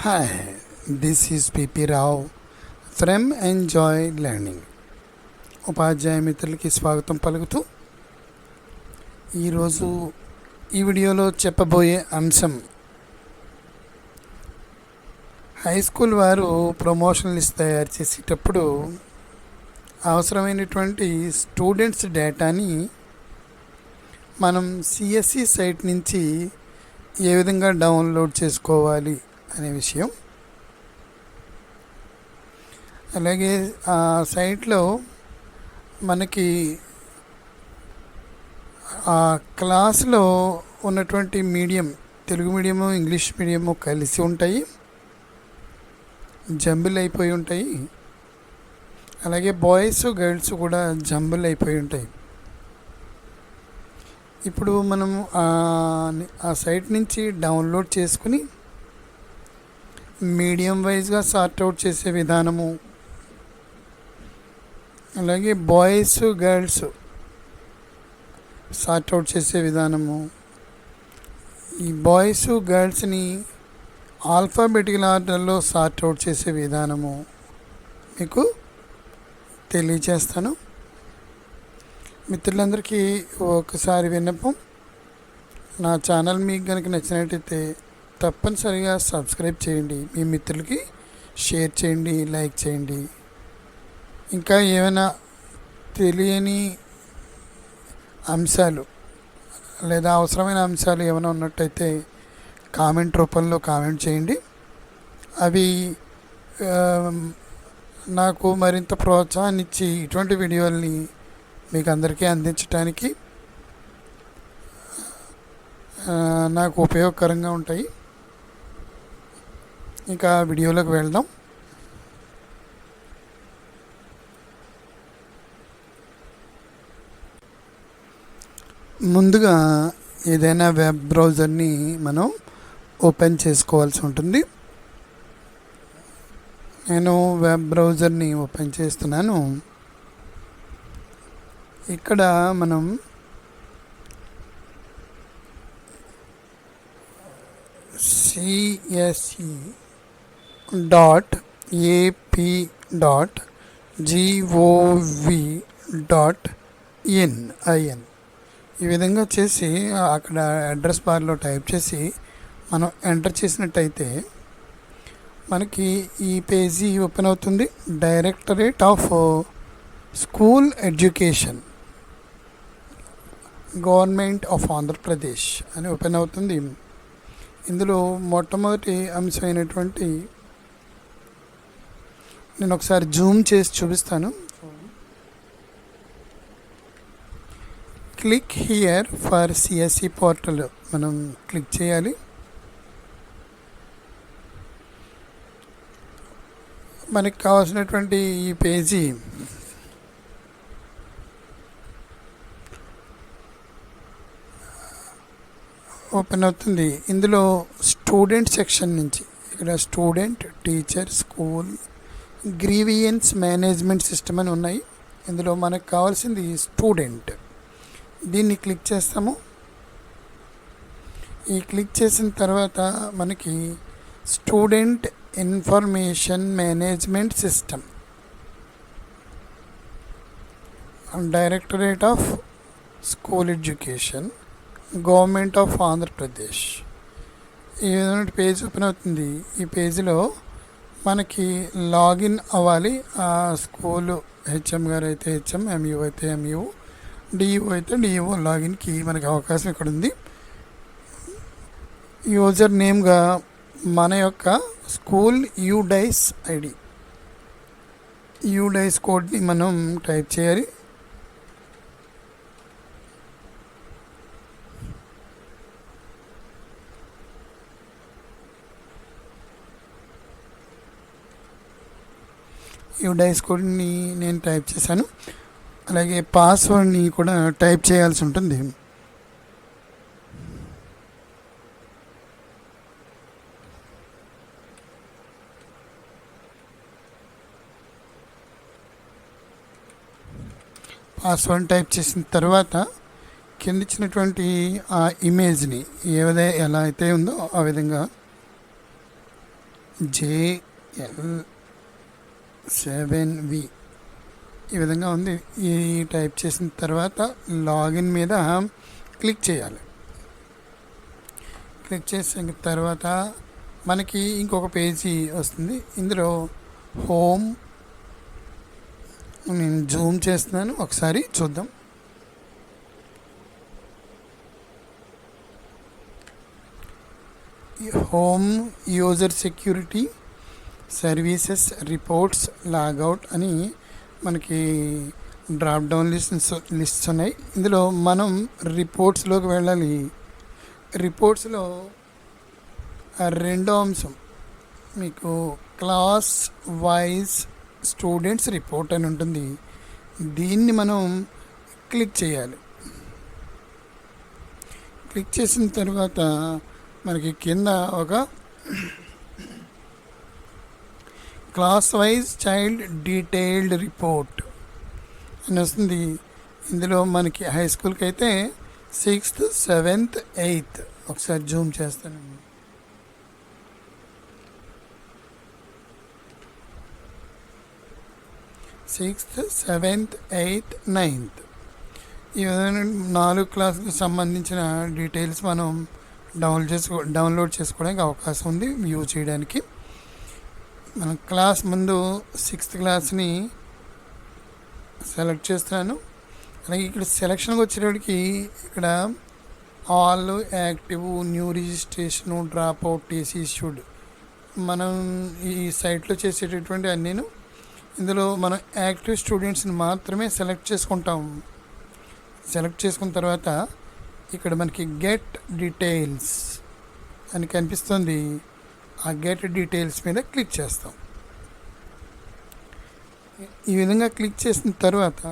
Hi, this is PP Rao from Enjoy Learning. ఉపాధ్యాయ మిత్రులకి స్వాగతం పలుకుతూ ఈరోజు ఈ వీడియోలో చెప్పబోయే అంశం హై స్కూల్ వారు ప్రమోషన్ లిస్ట్ తయారు చేసేటప్పుడు అవసరమైనటువంటి స్టూడెంట్స్ డేటాని మనం సిఎస్సి సైట్ నుంచి ఏ విధంగా డౌన్లోడ్ చేసుకోవాలి అనే విషయం. అలాగే ఆ సైట్లో మనకి ఆ క్లాస్లో ఉన్నటువంటి medium Telugu medium English medium కలిసి ఉంటాయి, జంబుల్ అయిపోయి ఉంటాయి. అలాగే బాయ్స్ గర్ల్స్ కూడా జంబుల్ అయిపోయి ఉంటాయి. ఇప్పుడు మనం ఆ సైట్ నుంచి డౌన్లోడ్ చేసుకుని మీడియం వైజ్గా సార్ట్అవుట్ చేసే విధానము, అలాగే బాయ్స్ గర్ల్స్ సార్ట్అవుట్ చేసే విధానము, ఈ బాయ్స్ గర్ల్స్ని ఆల్ఫాబెటికల్ ఆర్డర్లో సార్ట్అవుట్ చేసే విధానము మీకు తెలియచేస్తాను. మిత్రులందరికీ ఒకసారి విన్నపం, నా ఛానల్ మీకు కనుక నచ్చినట్టయితే తప్పనిసరిగా సబ్స్క్రైబ్ చేయండి, మీ మిత్రులకి షేర్ చేయండి, లైక్ చేయండి. ఇంకా ఏమైనా తెలియని అంశాలు లేదా అవసరమైన అంశాలు ఏమైనా ఉన్నట్టయితే కామెంట్ రూపంలో కామెంట్ చేయండి. అవి నాకు మరింత ప్రోత్సాహాన్ని ఇచ్చి ఇటువంటి వీడియోల్ని మీకు అందరికీ అందించడానికి నాకు ఉపయోగకరంగా ఉంటాయి. ఇంకా వీడియోలోకి వెళ్దాం. ముందుగా ఏదైనా వెబ్ బ్రౌజర్ని మనం ఓపెన్ చేసుకోవాల్సి ఉంటుంది. నేను వెబ్ బ్రౌజర్ని ఓపెన్ చేస్తున్నాను. ఇక్కడ మనం cse.ap.gov.in ఈ విధంగా చేసి అక్కడ అడ్రస్ బార్లో టైప్ చేసి మనం ఎంటర్ చేసినట్టయితే మనకి ఈ పేజీ ఓపెన్ అవుతుంది. Directorate of school education, government of Andhra Pradesh అని ఓపెన్ అవుతుంది. ఇందులో మొట్టమొదటి అంశమైనటువంటి నేను ఒకసారి జూమ్ చేసి చూపిస్తాను. Click here for CSC portal మనం క్లిక్ చేయాలి. మనకి కావాల్సినటువంటి ఈ పేజీ ఓపెన్ అవుతుంది. ఇందులో స్టూడెంట్ సెక్షన్ నుంచి ఇక్కడ student, teacher, school, grievance management system అని ఉన్నాయి. ఇందులో మనకు కావాల్సింది స్టూడెంట్. దీన్ని క్లిక్ చేస్తాము. ఈ క్లిక్ చేసిన తర్వాత మనకి student information management system, directorate of school education, government of Andhra Pradesh, ఈ విధమైన పేజ్ ఓపెన్ అవుతుంది. ఈ పేజీలో మనకి లాగిన్ అవ్వాలి. ఆ స్కూలు హెచ్ఎం గారు అయితే హెచ్ఎం, ఎంయూ అయితే ఎంయూ, డిఈఓ అయితే డిఈఓ లాగిన్కి మనకి అవకాశం ఇక్కడ ఉంది. యూజర్ నేమ్గా మన యొక్క స్కూల్ యూడైస్ ఐడి, యూడైస్ కోడ్ని మనం టైప్ చేయాలి. యూడైస్ కోడ్ని నేను టైప్ చేశాను. అలాగే పాస్వర్డ్ని కూడా టైప్ చేయాల్సి ఉంటుంది. పాస్వర్డ్ టైప్ చేసిన తర్వాత కింద ఇచ్చినటువంటి ఆ ఇమేజ్ని ఎలా అయితే ఉందో ఆ విధంగా JL7V ఈ విధంగా ఉంది. ఈ టైప్ చేసిన తర్వాత లాగిన్ మీద క్లిక్ చేయాలి. క్లిక్ చేసిన తర్వాత మనకి ఇంకొక పేజీ వస్తుంది. ఇందులో హోమ్, నేను జూమ్ చేస్తున్నాను, ఒకసారి చూద్దాం. Home, user security, services, reports, logout అని మనకి డ్రాప్ డౌన్ లిస్ట్స్ ఉన్నాయి. ఇందులో మనం రిపోర్ట్స్లోకి వెళ్ళాలి. రిపోర్ట్స్లో రెండో అంశం మీకు క్లాస్ వైజ్ స్టూడెంట్స్ రిపోర్ట్ అని ఉంటుంది. దీన్ని మనం క్లిక్ చేయాలి. క్లిక్ చేసిన తర్వాత మనకి కింద ఒక class wise child detailed report అని వస్తుంది. ఇందులో మనకి హై స్కూల్కి అయితే 6th, 7th, 8th ఒకసారి జూమ్ చేస్తాను. 6th, 7th, 8th, 9th ఈ విధంగా 4 క్లాసులకు సంబంధించిన డీటెయిల్స్ మనం డౌన్లోడ్ చేసుకోవడానికి అవకాశం ఉంది, వ్యూ చేయడానికి. మనం క్లాస్ ముందు 6th క్లాస్ని సెలెక్ట్ చేస్తున్నాను. అలాగే ఇక్కడ సెలక్షన్కి వచ్చేటప్పటికి ఇక్కడ all, active, new registration, drop out, TC issued మనం ఈ సైట్లో చేసేటటువంటి అన్నీను. ఇందులో మనం యాక్టివ్ స్టూడెంట్స్ని మాత్రమే సెలెక్ట్ చేసుకుంటాం. సెలెక్ట్ చేసుకున్న తర్వాత ఇక్కడ మనకి గెట్ డీటెయిల్స్ అని కనిపిస్తుంది. ఆ గెట్ డీటెయిల్స్ మీద క్లిక్ చేస్తాం. ఈ విధంగా క్లిక్ చేసిన తర్వాత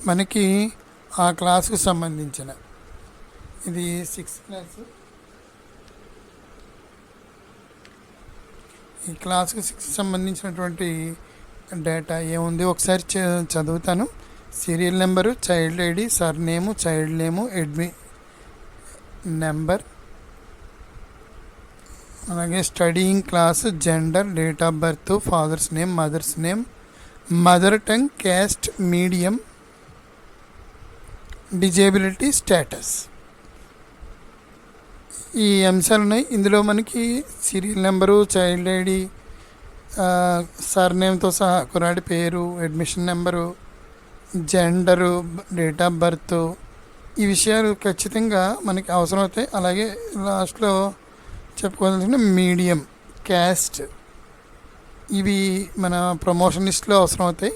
మనకి ఆ క్లాస్కు సంబంధించిన, ఇది 6th క్లాసు, ఈ క్లాస్కి 6th సంబంధించినటువంటి డేటా ఏముంది ఒకసారి చదువుతాను. Serial number, child ID, surname, child name, admit number, అలాగే studying class, gender, date of birth, father's name, mother's name, mother tongue, caste, medium, disability status, ఈ అంశాలు ఉన్నాయి. ఇందులో మనకి సీరియల్ నెంబరు, చైల్డ్ ఐడి, సర్నేమ్తో సహా కురాడి పేరు, admission number, gender, date of birth, ఈ విషయాలు ఖచ్చితంగా మనకి అవసరం అవుతాయి. అలాగే లాస్ట్లో చెప్పుకోవాల్సిన మీడియం, క్యాస్ట్, ఇవి మన ప్రమోషన్ లిస్ట్లో అవసరం అవుతాయి.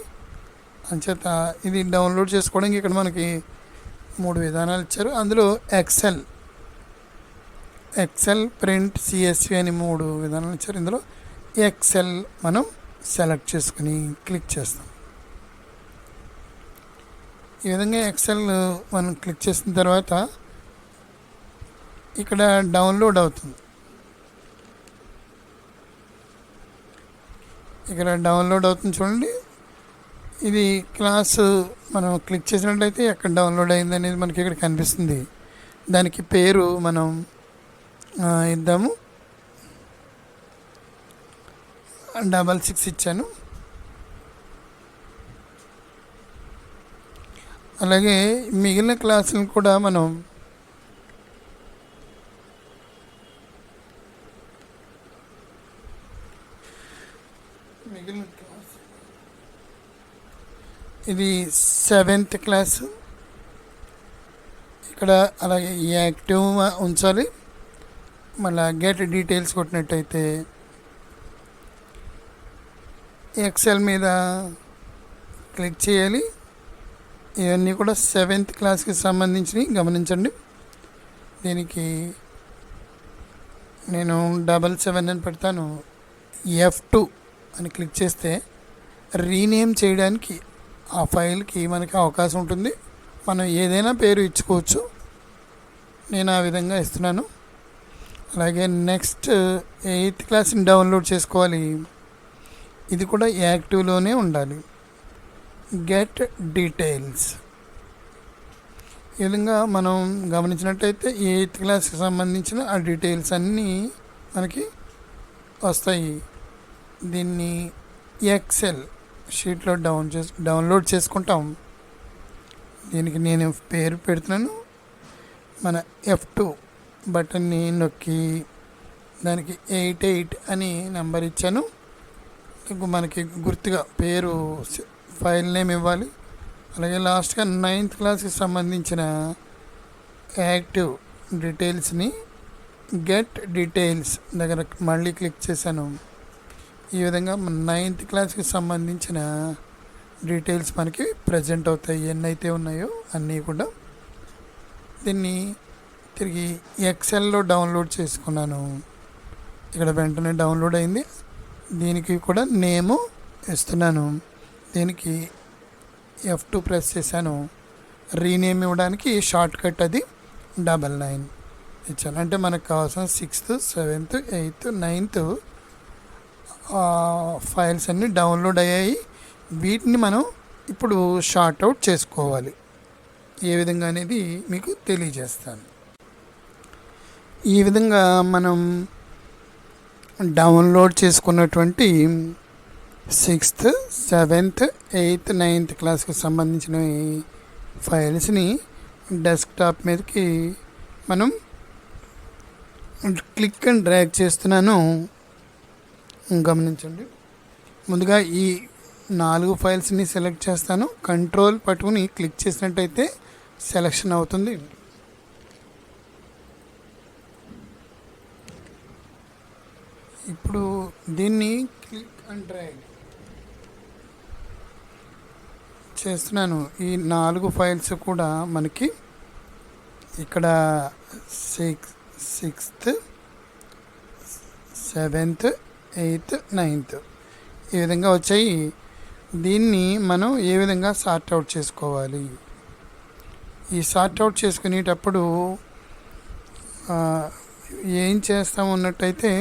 అంచేత ఇది డౌన్లోడ్ చేసుకోవడానికి ఇక్కడ మనకి 3 విధానాలు ఇచ్చారు. అందులో ఎక్సెల్, ప్రింట్, సిఎస్వి అని 3 విధానాలు ఇచ్చారు. ఇందులో ఎక్సెల్ మనం సెలెక్ట్ చేసుకుని క్లిక్ చేస్తాం. ఈ విధంగా ఎక్సెల్ మనం క్లిక్ చేసిన తర్వాత ఇక్కడ డౌన్లోడ్ అవుతుంది. ఇక్కడ డౌన్లోడ్ అవుతుంది చూడండి. ఇది క్లాసు మనం క్లిక్ చేసినట్లయితే ఎక్కడ డౌన్లోడ్ అయింది అనేది మనకి ఇక్కడ కనిపిస్తుంది. దానికి పేరు మనం ఇద్దాము, 66 ఇచ్చాను. అలాగే మిగిలిన క్లాసులను కూడా మనం ఇది 7th క్లాసు, ఇక్కడ అలాగే యాక్టివ్ ఉంచాలి. మళ్ళీ గెట్ డీటెయిల్స్ కొట్టినట్టయితే ఎక్సెల్ మీద క్లిక్ చేయాలి. ఇవన్నీ కూడా 7th క్లాస్కి సంబంధించినవి గమనించండి. దీనికి నేను 77 అని పెడతాను. F2 అని క్లిక్ చేస్తే రీనేమ్ చేయడానికి ఆ ఫైల్కి మనకి అవకాశం ఉంటుంది. మనం ఏదైనా పేరు ఇచ్చుకోవచ్చు. నేను ఆ విధంగా ఇస్తున్నాను. అలాగే నెక్స్ట్ 8th క్లాస్ని డౌన్లోడ్ చేసుకోవాలి. ఇది కూడా యాక్టివ్లోనే ఉండాలి. గెట్ డీటెయిల్స్, ఈ విధంగా మనం గమనించినట్టయితే 8th క్లాస్కి సంబంధించిన ఆ డీటెయిల్స్ అన్నీ మనకి వస్తాయి. దీన్ని ఎక్సెల్ షీట్లో డౌన్లోడ్ చేసుకుంటాం. దీనికి నేను పేరు పెడుతున్నాను. మన F2 బటన్ని నొక్కి దానికి 88 అని నెంబర్ ఇచ్చాను. మనకి గుర్తుగా పేరు ఫైల్ నేమ్ ఇవ్వాలి. అలాగే లాస్ట్గా 9th క్లాస్కి సంబంధించిన యాక్టివ్ డీటెయిల్స్ని గెట్ డీటెయిల్స్ దగ్గర మళ్ళీ క్లిక్ చేశాను. ఈ విధంగా 9th క్లాస్కి సంబంధించిన డీటెయిల్స్ మనకి ప్రజెంట్ అవుతాయి. ఎన్నైతే ఉన్నాయో అన్నీ కూడా. దీన్ని తిరిగి ఎక్సెల్లో డౌన్లోడ్ చేసుకున్నాను. ఇక్కడ వెంటనే డౌన్లోడ్ అయింది. దీనికి కూడా నేము ఇస్తున్నాను. దీనికి F2 ప్రెస్ చేశాను. రీనేమ్ ఇవ్వడానికి షార్ట్ కట్ అది 99 ఇచ్చాను. అంటే మనకు కావాల్సిన 6th, 7th, 8th, 9th files అన్నీ డౌన్లోడ్ అయ్యాయి. వీటిని మనం ఇప్పుడు షార్ట్ అవుట్ చేసుకోవాలి. ఏ విధంగా అనేది మీకు తెలియజేస్తాను. ఈ విధంగా మనం డౌన్లోడ్ చేసుకున్నటువంటి 6th, 7th, 8th, 9th క్లాస్కి సంబంధించిన ఫైల్స్ని డెస్క్టాప్ మీదకి మనం క్లిక్ అండ్ డ్రాగ్ చేస్తున్నాను. గమనించండి. ముందుగా ఈ 4 ఫైల్స్ని సెలెక్ట్ చేస్తాను. కంట్రోల్ పట్టుకుని క్లిక్ చేసినట్టయితే సెలెక్షన్ అవుతుంది. ఇప్పుడు దీన్ని క్లిక్ అండ్ డ్రాగ్ చేస్తున్నాను. ఈ 4 ఫైల్స్ కూడా మనకి ఇక్కడ 6th, 7th, 8th, 9th ఈ విధంగా వచ్చాయి. దీన్ని మనం ఏ విధంగా సార్ట్ అవుట్ చేసుకోవాలి? ఈ సార్ట్ అవుట్ చేసుకునేటప్పుడు ఏం చేస్తామన్నట్టయితే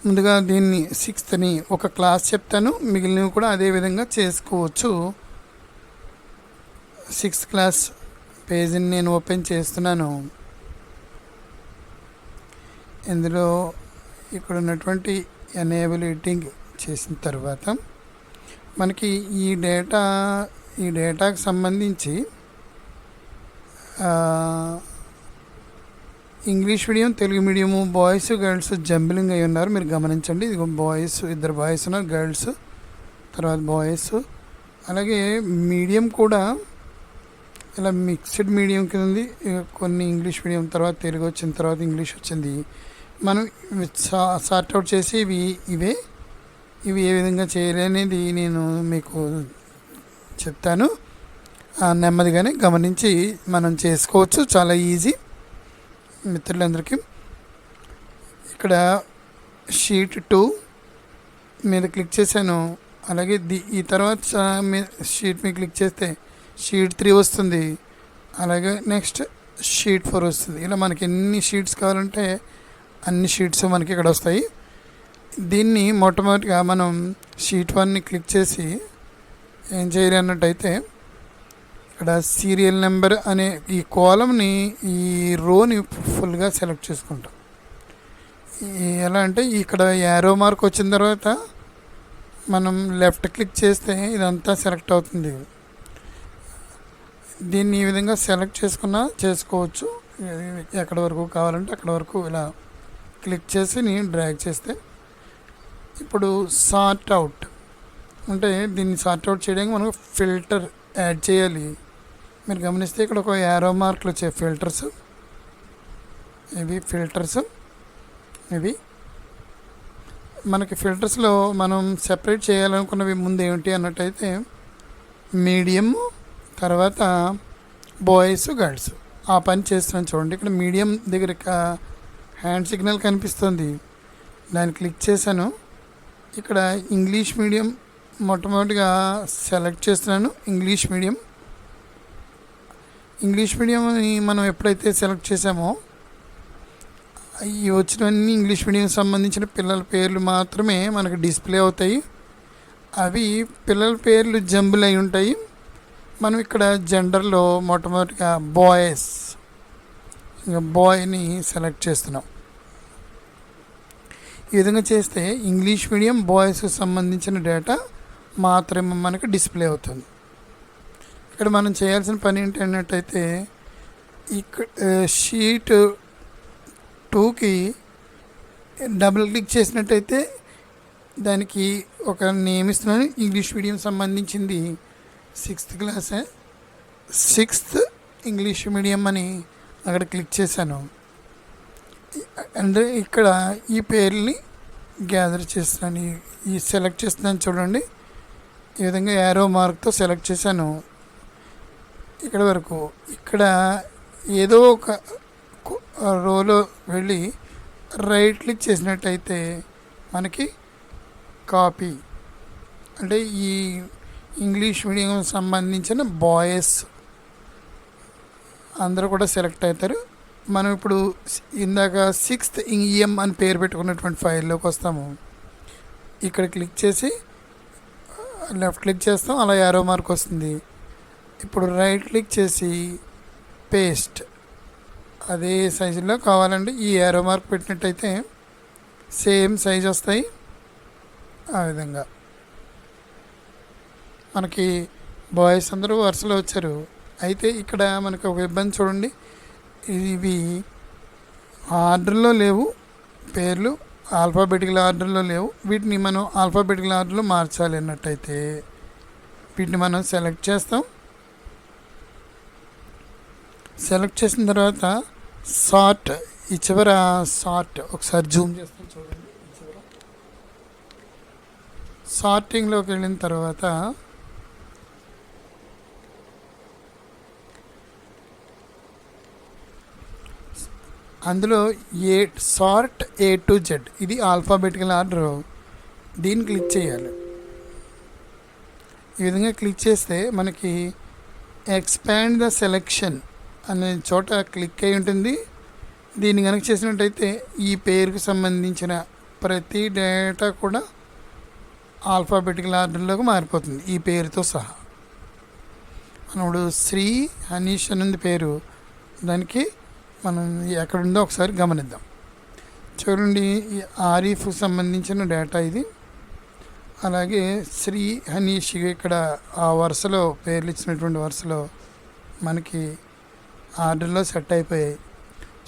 ముందుగా దీన్ని 6thని ఒక క్లాస్ చెప్తాను. మిగిలినవి కూడా అదే విధంగా చేసుకోవచ్చు. 6th క్లాస్ పేజీని నేను ఓపెన్ చేస్తున్నాను. ఇందులో ఇక్కడ ఉన్నటువంటి ఎనేబుల్ ఎడిటింగ్ చేసిన తర్వాత మనకి ఈ డేటాకి సంబంధించి English medium, Telugu medium, boys, girls jumbling అయి ఉన్నారు. మీరు గమనించండి. ఇది బాయ్స్, 2 బాయ్స్ ఉన్నారు, గర్ల్స్, తర్వాత బాయ్స్. అలాగే మీడియం కూడా ఇలా మిక్స్డ్ మీడియం కింద ఉంది. కొన్ని ఇంగ్లీష్ మీడియం, తర్వాత తెలుగు వచ్చిన తర్వాత ఇంగ్లీష్ వచ్చింది. మనం సార్ట్ అవుట్ చేసి ఇవి ఏ విధంగా చేయాలనేది నేను మీకు చెప్తాను. నెమ్మదిగానే గమనించి మనం చేసుకోవచ్చు. చాలా ఈజీ మిత్రులందరికీ. ఇక్కడ షీట్ 2 మీద క్లిక్ చేశాను. అలాగే ఈ తర్వాత షీట్ మీద క్లిక్ చేస్తే షీట్ 3 వస్తుంది. అలాగే నెక్స్ట్ షీట్ 4 వస్తుంది. ఇలా మనకి ఎన్ని షీట్స్ కావాలంటే అన్ని షీట్స్ మనకి ఇక్కడ వస్తాయి. దీన్ని మొట్టమొదటిగా మనం షీట్ 1ని క్లిక్ చేసి ఏం చేయాలి అన్నట్టయితే ఇక్కడ సీరియల్ నెంబర్ అనే ఈ కాలంని, ఈ రోని ఫుల్గా సెలెక్ట్ చేసుకుంటాం. ఎలా అంటే ఇక్కడ యారో మార్క్ వచ్చిన తర్వాత మనం లెఫ్ట్ క్లిక్ చేస్తే ఇదంతా సెలెక్ట్ అవుతుంది. దీన్ని ఈ విధంగా సెలెక్ట్ చేసుకోవచ్చు. ఎక్కడి వరకు కావాలంటే అక్కడ వరకు ఇలా క్లిక్ చేసి నేను డ్రాగ్ చేస్తే ఇప్పుడు సార్ట్ అవుట్ అంటే దీన్ని సార్ట్ అవుట్ చేయడానికి మనం ఫిల్టర్ యాడ్ చేయాలి. మీరు గమనిస్తే ఇక్కడ ఒక యారో మార్కులు వచ్చాయి. ఫిల్టర్స్ ఇవి మనకి ఫిల్టర్స్లో మనం సెపరేట్ చేయాలనుకున్నవి ముందు ఏమిటి అన్నట్టయితే మీడియం, తర్వాత బాయ్స్, గర్ల్స్. ఆ పని చేస్తున్నాను చూడండి. ఇక్కడ మీడియం దగ్గర హ్యాండ్ సిగ్నల్ కనిపిస్తుంది. దాన్ని క్లిక్ చేశాను. ఇక్కడ ఇంగ్లీష్ మీడియం మొట్టమొదటిగా సెలెక్ట్ చేస్తున్నాను. ఇంగ్లీష్ మీడియంని మనం ఎప్పుడైతే సెలెక్ట్ చేసామో ఈ వచ్చినవన్నీ ఇంగ్లీష్ మీడియం సంబంధించిన పిల్లల పేర్లు మాత్రమే మనకు డిస్ప్లే అవుతాయి. అవి పిల్లల పేర్లు జంబుల్ అయి ఉంటాయి. మనం ఇక్కడ జెండర్లో మొట్టమొదటిగా బాయ్స్, ఇంకా బాయ్ని సెలెక్ట్ చేస్తున్నాం. ఈ విధంగా చేస్తే ఇంగ్లీష్ మీడియం బాయ్స్కి సంబంధించిన డేటా మాత్రమే మనకు డిస్ప్లే అవుతుంది. ఇక్కడ మనం చేయాల్సిన పని ఏంటన్నట్టయితే ఇక్కడ షీట్ 2కి డబుల్ క్లిక్ చేసినట్టయితే దానికి ఒక నేమ్ ఇస్తున్నాను. ఇంగ్లీష్ మీడియం సంబంధించింది 6th క్లాసే, 6th ఇంగ్లీష్ మీడియం అని అక్కడ క్లిక్ చేశాను. అండ్ ఇక్కడ ఈ పేర్లని గ్యాదర్ చేస్తున్నాను, ఈ సెలెక్ట్ చేస్తున్నాను. చూడండి, ఈ విధంగా యారో మార్క్తో సెలెక్ట్ చేశాను ఇక్కడ వరకు. ఇక్కడ ఏదో ఒక రోలో వెళ్ళి రైట్ క్లిక్ చేసినట్టయితే మనకి కాపీ, అంటే ఈ ఇంగ్లీష్ మీడియం సంబంధించిన బాయ్స్ అందరూ కూడా సెలెక్ట్ అవుతారు. మనం ఇప్పుడు ఇందాక 6th EM అని పేరు పెట్టుకున్నటువంటి ఫైల్లోకి వస్తాము. ఇక్కడ క్లిక్ చేసి లెఫ్ట్ క్లిక్ చేస్తాం, అలా యారో మార్క్ వస్తుంది. ఇప్పుడు రైట్ క్లిక్ చేసి పేస్ట్, అదే సైజులో కావాలండి ఈ యారో మార్క్ పెట్టినట్టయితే సేమ్ సైజ్ వస్తాయి. ఆ విధంగా మనకి బాయ్స్ అందరూ వరుసలో వచ్చారు. అయితే ఇక్కడ మనకు ఒక ఇబ్బంది చూడండి, ఇవి ఆర్డర్లో లేవు, పేర్లు ఆల్ఫాబెటికల్ ఆర్డర్లో లేవు. వీటిని మనం ఆల్ఫాబెటికల్ ఆర్డర్లో మార్చాలి అన్నట్టయితే వీటిని మనం సెలెక్ట్ చేస్తాం. సెలెక్ట్ చేసిన తర్వాత సార్ట్, ఈ చివర సార్ట్ ఒకసారి జూమ్ చేస్తాం చూడండి. సార్టింగ్లోకి వెళ్ళిన తర్వాత అందులో సార్ట్ A to Z, ఇది ఆల్ఫాబెటికల్ ఆర్డర్. దీన్ని క్లిక్ చేయాలి. ఈ విధంగా క్లిక్ చేస్తే మనకి ఎక్స్పాండ్ ద సెలెక్షన్ అనే చోట క్లిక్ అయి ఉంటుంది. దీన్ని కనుక చేసినట్టయితే ఈ పేరుకు సంబంధించిన ప్రతి డేటా కూడా ఆల్ఫాబెటికల్ ఆర్డర్లోకి మారిపోతుంది, ఈ పేరుతో సహా. మనం ఇప్పుడు శ్రీ హనీష్ అనేది పేరు, దానికి మనం ఎక్కడుందో ఒకసారి గమనిద్దాం. చూడండి, ఈ ఆరిఫ్కు సంబంధించిన డేటా ఇది. అలాగే శ్రీ హనీష్ ఇక్కడ ఆ వరుసలో పేర్లు ఇచ్చినటువంటి వరుసలో మనకి ఆర్డర్లో సెట్ అయిపోయాయి.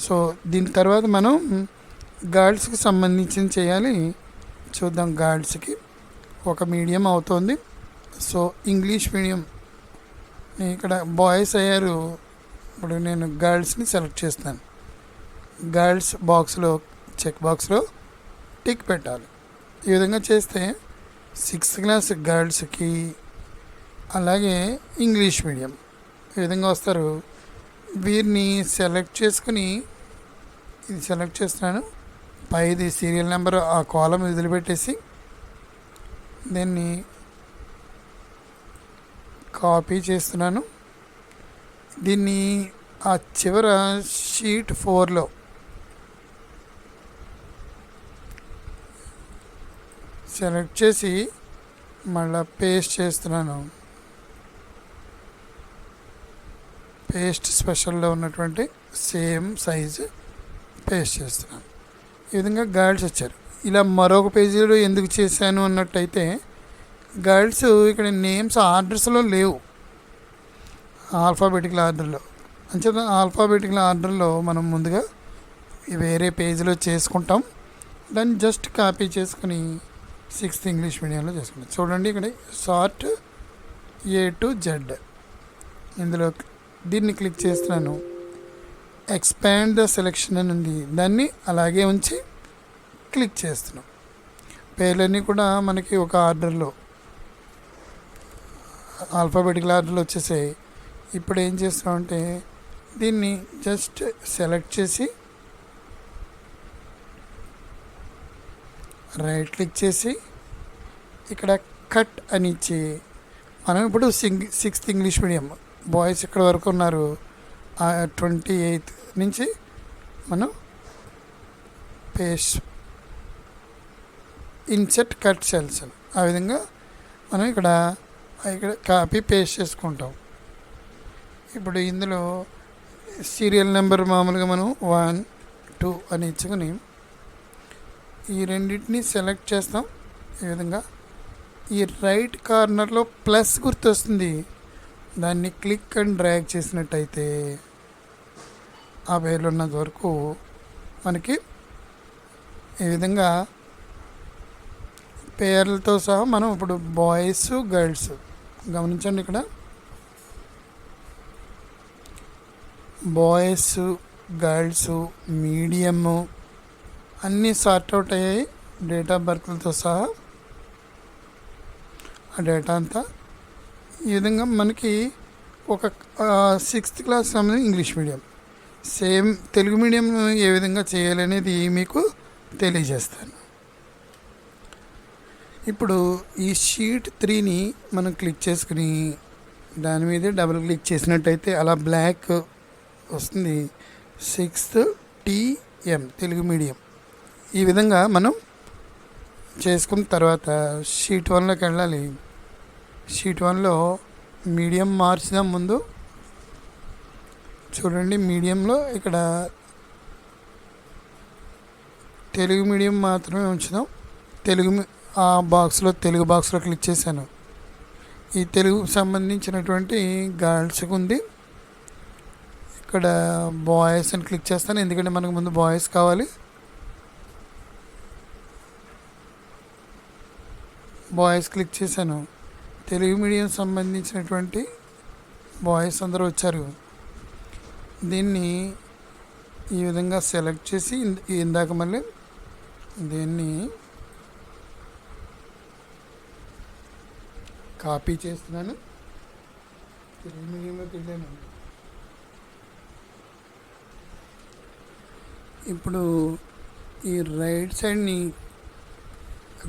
సో దీని తర్వాత మనం గర్ల్స్కి సంబంధించింది చేయాలి. చూద్దాం, గర్ల్స్కి ఒక మీడియం అవుతుంది. సో ఇంగ్లీష్ మీడియం ఇక్కడ బాయ్స్ అయ్యారు. ఇప్పుడు నేను గర్ల్స్ని సెలెక్ట్ చేస్తాను. గర్ల్స్ బాక్స్లో చెక్ బాక్స్లో టిక్ పెట్టాలి. ఈ విధంగా చేస్తే 6th క్లాస్ గర్ల్స్కి, అలాగే ఇంగ్లీష్ మీడియం ఈ విధంగా వస్తారు. వీరిని సెలెక్ట్ చేసుకుని, ఇది సెలెక్ట్ చేస్తున్నాను, పైది సీరియల్ నెంబర్ ఆ కాలం వదిలిపెట్టేసి దీన్ని కాపీ చేస్తున్నాను. దీన్ని ఆ చివర షీట్ 4లో సెలెక్ట్ చేసి మళ్ళీ పేస్ట్ చేస్తున్నాను. పేస్ట్ స్పెషల్లో ఉన్నటువంటి సేమ్ సైజు పేస్ట్ చేస్తున్నాను. ఈ విధంగా గర్ల్స్ వచ్చారు. ఇలా మరొక పేజీలో ఎందుకు చేశాను అన్నట్టయితే, గర్ల్స్ ఇక్కడ నేమ్స్ ఆర్డర్స్లో లేవు, ఆల్ఫాబెటికల్ ఆర్డర్లో. అంచేత ఆల్ఫాబెటికల్ ఆర్డర్లో మనం ముందుగా వేరే పేజీలో చేసుకుంటాం. దాన్ని జస్ట్ కాపీ చేసుకుని 6th ఇంగ్లీష్ మీడియంలో చేసుకుంటాం. చూడండి, ఇక్కడ సార్ట్ A to Z, ఇందులో దీన్ని క్లిక్ చేస్తున్నాను. ఎక్స్పాండ్ ద సెలెక్షన్ అని ఉంది, దాన్ని అలాగే ఉంచి క్లిక్ చేస్తున్నాం. పేర్లన్నీ కూడా మనకి ఒక ఆర్డర్లో ఆల్ఫాబెటికల్ ఆర్డర్లో వచ్చేసాయి. ఇప్పుడు ఏం చేస్తామంటే దీన్ని జస్ట్ సెలెక్ట్ చేసి రైట్ క్లిక్ చేసి ఇక్కడ కట్ అని ఇచ్చి, మనం ఇప్పుడు 6th ఇంగ్లీష్ మీడియం బాయ్స్ ఇక్కడ వరకు ఉన్నారు, 28th నుంచి మనం పేస్ట్ ఇన్సెట్ కట్ సెల్స్, ఆ విధంగా మనం ఇక్కడ కాపీ పేస్ట్ చేసుకుంటాం. ఇప్పుడు ఇందులో సీరియల్ నెంబర్ మామూలుగా మనం 1 2 అని ఇచ్చుకొని ఈ రెండింటిని సెలెక్ట్ చేస్తాం. ఈ విధంగా ఈ రైట్ కార్నర్లో ప్లస్ గుర్తు వస్తుంది, దాన్ని క్లిక్ అండ్ డ్రాగ్ చేసినట్టయితే ఆ పేర్లు ఉన్నంత వరకు మనకి ఈ విధంగా పేర్లతో సహా మనం ఇప్పుడు బాయ్స్ గర్ల్స్ గమనించండి, ఇక్కడ బాయ్స్ గర్ల్స్ మీడియము అన్నీ సార్ట్ అవుట్ అయ్యాయి డేట్ ఆఫ్ బర్త్లతో సహా. ఆ డేటా అంతా ఈ విధంగా మనకి ఒక 6th క్లాస్ సంబంధించి English medium same Telugu medium ఏ విధంగా చేయాలనేది మీకు తెలియజేస్తాను. ఇప్పుడు ఈ షీట్ 3ని మనం క్లిక్ చేసుకుని దాని మీద డబుల్ క్లిక్ చేసినట్టయితే అలా బ్లాక్ వస్తుంది, 6th TM తెలుగు మీడియం. ఈ విధంగా మనం చేసుకున్న తర్వాత షీట్ 1లోకి వెళ్ళాలి. షీట్ 1లో మీడియం మార్చుదాం. ముందు చూడండి, మీడియంలో ఇక్కడ తెలుగు మీడియం మాత్రమే ఉంచుదాం. ఆ బాక్స్లో తెలుగు బాక్స్లో క్లిక్ చేశాను. ఈ తెలుగు సంబంధించినటువంటి గర్ల్స్కి ఉంది. ఇక్కడ బాయ్స్ అని క్లిక్ చేస్తాను, ఎందుకంటే మనకు ముందు బాయ్స్ కావాలి. బాయ్స్ క్లిక్ చేశాను. తెలుగు మీడియం సంబంధించినటువంటి బాయ్స్ అందరూ వచ్చారు. దీన్ని ఈ విధంగా సెలెక్ట్ చేసి ఇందాక మళ్ళీ దీన్ని కాపీ చేస్తున్నాను. తెలుగు మీడియంలోకి వెళ్ళాను. ఇప్పుడు ఈ రైట్ సైడ్ని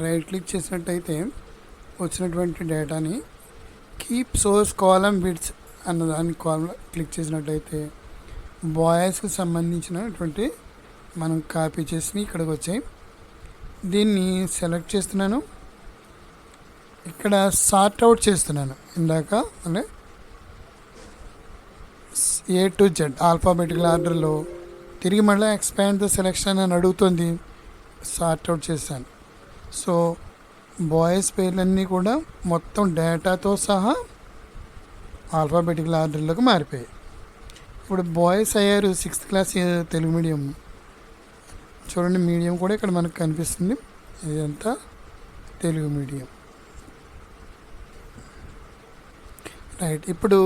రైట్ క్లిక్ చేసినట్టయితే వచ్చినటువంటి డేటాని కీప్ సోర్స్ కాలం బిట్స్ అన్నదాన్ని క్లిక్ చేసినట్టయితే బాయ్స్కి సంబంధించినటువంటి మనం కాపీ చేసి ఇక్కడికి వచ్చాయి. దీన్ని సెలెక్ట్ చేస్తున్నాను. ఇక్కడ సార్ట్ అవుట్ చేస్తున్నాను. ఇందాక అంటే A to Z ఆల్ఫాబెటికల్ ఆర్డర్లో తిరిగి మళ్ళీ ఎక్స్పాండ్ ద సెలెక్షన్ అని అడుగుతుంది. సార్ట్ అవుట్ చేశాను. సో బాయ్స్ పేర్లన్నీ కూడా మొత్తం డేటాతో సహా ఆల్ఫాబెటికల్ ఆర్డర్లోకి మారిపోయాయి. ఇప్పుడు బాయ్స్ అయ్యారు 6th క్లాస్ తెలుగు మీడియం. చూడండి, మీడియం కూడా ఇక్కడ మనకు కనిపిస్తుంది. ఇదంతా తెలుగు మీడియం. రైట్, ఇప్పుడు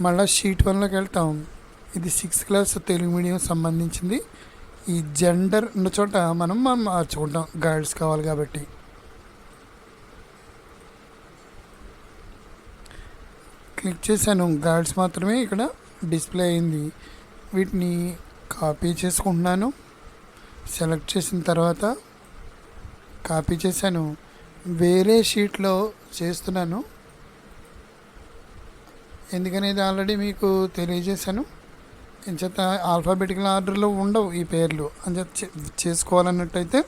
మళ్ళీ షీట్ 1లోకి వెళ్తాం. ఇది 6th క్లాస్ తెలుగు మీడియం సంబంధించింది. ఈ జెండర్ ఉన్న చోట మనం మార్చుకుంటాం, గర్ల్స్ కావాలి కాబట్టి. క్లిక్ చేశాను, గర్ల్స్ మాత్రమే ఇక్కడ డిస్ప్లే అయింది. వీటిని కాపీ చేసుకుంటున్నాను. సెలెక్ట్ చేసిన తర్వాత కాపీ చేశాను, వేరే షీట్లో చేస్తున్నాను. ఎందుకనేది ఆల్రెడీ మీకు తెలియజేశాను. ఎంచేత ఆల్ఫాబెటికల్ ఆర్డర్లో ఉండవు ఈ పేర్లు. అంచేత చేసుకోవాలన్నట్టయితే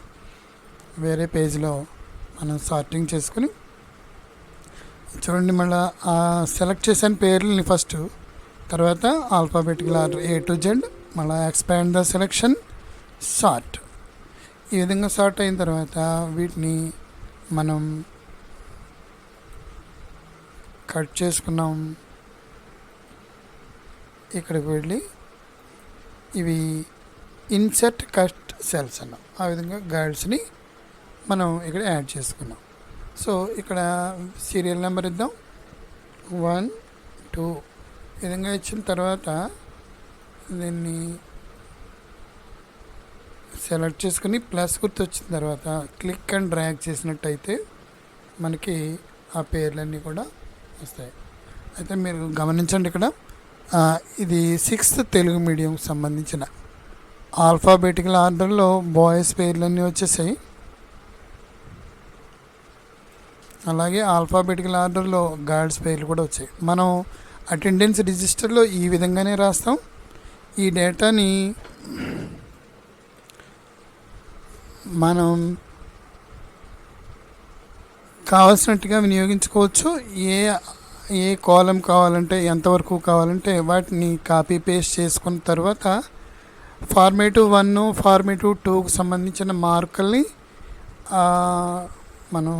వేరే పేజ్లో మనం సార్టింగ్ చేసుకుని చూడండి. మళ్ళీ సెలెక్ట్ చేసిన పేర్లని ఫస్ట్, తర్వాత alphabetical order A to Z, మళ్ళీ ఎక్స్పాండ్ ద సెలెక్షన్, సార్ట్. ఈ విధంగా సార్ట్ అయిన తర్వాత వీటిని మనం కట్ చేసుకున్నాం. ఇక్కడికి వెళ్ళి ఇవి ఇన్సర్ట్ కట్ సెల్స్ అన్నాం. ఆ విధంగా గర్ల్స్ని మనం ఇక్కడ యాడ్ చేసుకున్నాం. సో ఇక్కడ సీరియల్ నెంబర్ ఇద్దాం, 1 2 విధంగా ఇచ్చిన తర్వాత దీన్ని సెలెక్ట్ చేసుకుని ప్లస్ గుర్తు వచ్చిన తర్వాత క్లిక్ అండ్ డ్రాగ్ చేసినట్టయితే మనకి ఆ పేర్లన్నీ కూడా వస్తాయి. అయితే మీరు గమనించండి, ఇక్కడ ఇది 6th తెలుగు మీడియం సంబంధించిన ఆల్ఫాబెటికల్ ఆర్డర్లో బాయ్స్ పేర్లన్నీ వచ్చేసాయి. అలాగే ఆల్ఫాబెటికల్ ఆర్డర్లో గర్ల్స్ పేర్లు కూడా వచ్చాయి. మనం అటెండెన్స్ రిజిస్టర్లో ఈ విధంగానే రాస్తాం. ఈ డేటాని మనం కావాల్సినట్టుగా వినియోగించుకోవచ్చు. ఏ కాలం కావాలంటే ఎంతవరకు కావాలంటే వాటిని కాపీ పేస్ట్ చేసుకున్న తర్వాత ఫార్మేటివ్ 1 ఫార్మేటివ్ 2కు సంబంధించిన మార్కుల్ని మనం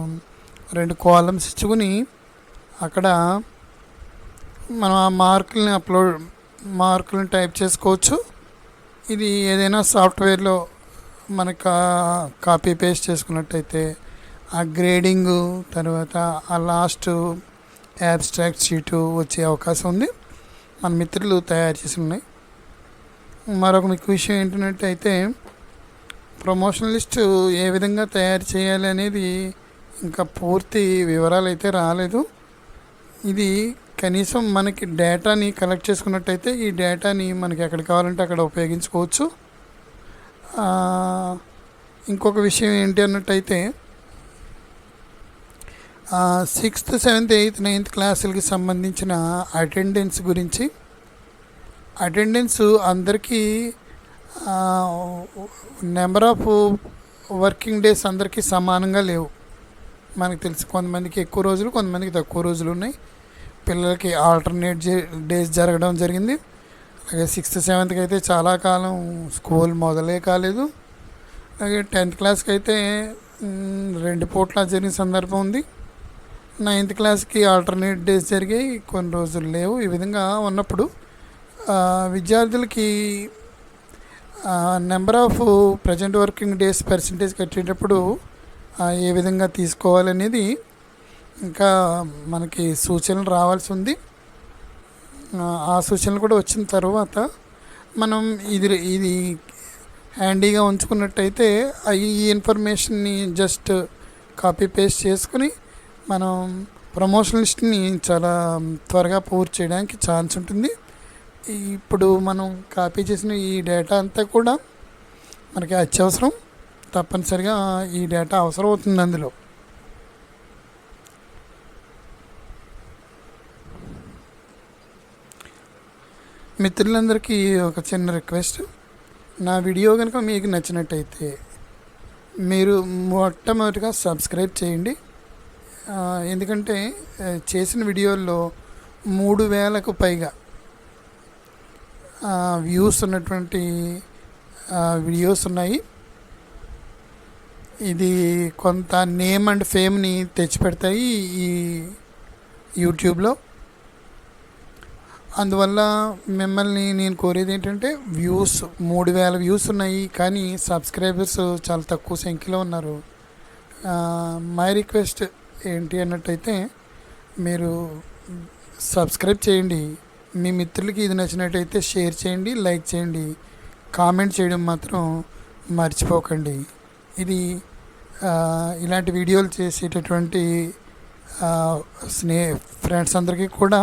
2 కాలమ్స్ ఇచ్చుకుని అక్కడ మనం ఆ మార్కులను టైప్ చేసుకోవచ్చు. ఇది ఏదైనా సాఫ్ట్వేర్లో మనకు కాపీ పేస్ట్ చేసుకున్నట్టయితే ఆ గ్రేడింగు తర్వాత ఆ లాస్ట్ యాబ్స్ట్రాక్ట్ షీటు వచ్చే అవకాశం ఉంది. మన మిత్రులు తయారు చేసి ఉన్నాయి. మరొక మీకు విషయం ఏంటంటే ప్రమోషన్ లిస్టు ఏ విధంగా తయారు చేయాలి అనేది ఇంకా పూర్తి వివరాలు అయితే రాలేదు. ఇది కనీసం మనకి డేటాని కలెక్ట్ చేసుకున్నట్టయితే ఈ డేటాని మనకి ఎక్కడ కావాలంటే అక్కడ ఉపయోగించుకోవచ్చు. ఇంకొక విషయం ఏంటి అన్నట్టయితే 6th, 7th, 8th, 9th క్లాసులకి సంబంధించిన అటెండెన్స్ గురించి. అటెండెన్స్ అందరికీ నెంబర్ ఆఫ్ వర్కింగ్ డేస్ అందరికీ సమానంగా లేవు. మనకు తెలిసి కొంతమందికి ఎక్కువ రోజులు, కొంతమందికి తక్కువ రోజులు ఉన్నాయి. పిల్లలకి ఆల్టర్నేట్ డేస్ జరగడం జరిగింది. అలాగే 6th, 7th అయితే చాలా కాలం స్కూల్ మొదలే కాలేదు. అలాగే 10th క్లాస్కి అయితే 2 పూట్ల జరిగిన సందర్భం ఉంది. 9th క్లాస్కి ఆల్టర్నేట్ డేస్ జరిగాయి, కొన్ని రోజులు లేవు. ఈ విధంగా ఉన్నప్పుడు విద్యార్థులకి number of present working days percentage కట్టేటప్పుడు ఏ విధంగా తీసుకోవాలనేది ఇంకా మనకి సూచనలు రావాల్సి ఉంది. ఆ సూచనలు కూడా వచ్చిన తర్వాత మనం ఇది హ్యాండీగా ఉంచుకున్నట్టయితే ఈ ఇన్ఫర్మేషన్ని జస్ట్ కాపీ పేస్ట్ చేసుకుని మనం ప్రమోషన్ లిస్ట్ని చాలా త్వరగా పూర్తి చేయడానికి ఛాన్స్ ఉంటుంది. ఇప్పుడు మనం కాపీ చేసిన ఈ డేటా అంతా కూడా మనకి అత్యవసరం. తప్పనిసరిగా ఈ డేటా అవసరం అవుతుంది. అందులో మిత్రులందరికీ ఒక చిన్న రిక్వెస్ట్. నా వీడియో కనుక మీకు నచ్చినట్టయితే మీరు మొట్టమొదటిగా సబ్స్క్రైబ్ చేయండి. ఎందుకంటే చేసిన వీడియోల్లో 3000కు పైగా వ్యూస్ ఉన్నటువంటి వీడియోస్ ఉన్నాయి. ఇది కొంత నేమ్ అండ్ ఫేమ్ని తెచ్చిపెడతాయి ఈ యూట్యూబ్లో. అందువల్ల మిమ్మల్ని నేను కోరేది ఏంటంటే 3000 వ్యూస్ ఉన్నాయి, కానీ సబ్స్క్రైబర్స్ చాలా తక్కువ సంఖ్యలో ఉన్నారు. మై రిక్వెస్ట్ ఏంటి అన్నట్టయితే మీరు సబ్స్క్రైబ్ చేయండి. మీ మిత్రులకి ఇది నచ్చినట్టయితే షేర్ చేయండి, లైక్ చేయండి, కామెంట్ చేయడం మాత్రం మర్చిపోకండి. ఇది ఇలాంటి వీడియోలు చేసేటటువంటి ఫ్రెండ్స్ అందరికీ కూడా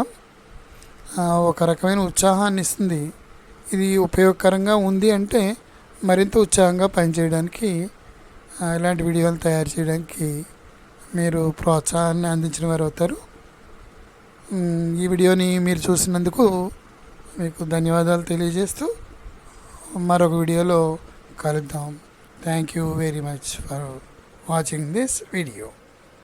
ఒక రకమైన ఉత్సాహాన్ని ఇస్తుంది. ఇది ఉపయోగకరంగా ఉంది అంటే మరింత ఉత్సాహంగా పనిచేయడానికి, ఇలాంటి వీడియోలు తయారు చేయడానికి మీరు ప్రోత్సాహాన్ని అందించిన వారు అవుతారు. ఈ వీడియోని మీరు చూసినందుకు మీకు ధన్యవాదాలు తెలియజేస్తూ మరొక వీడియోలో కలుద్దాం. Thank you very much for watching this video.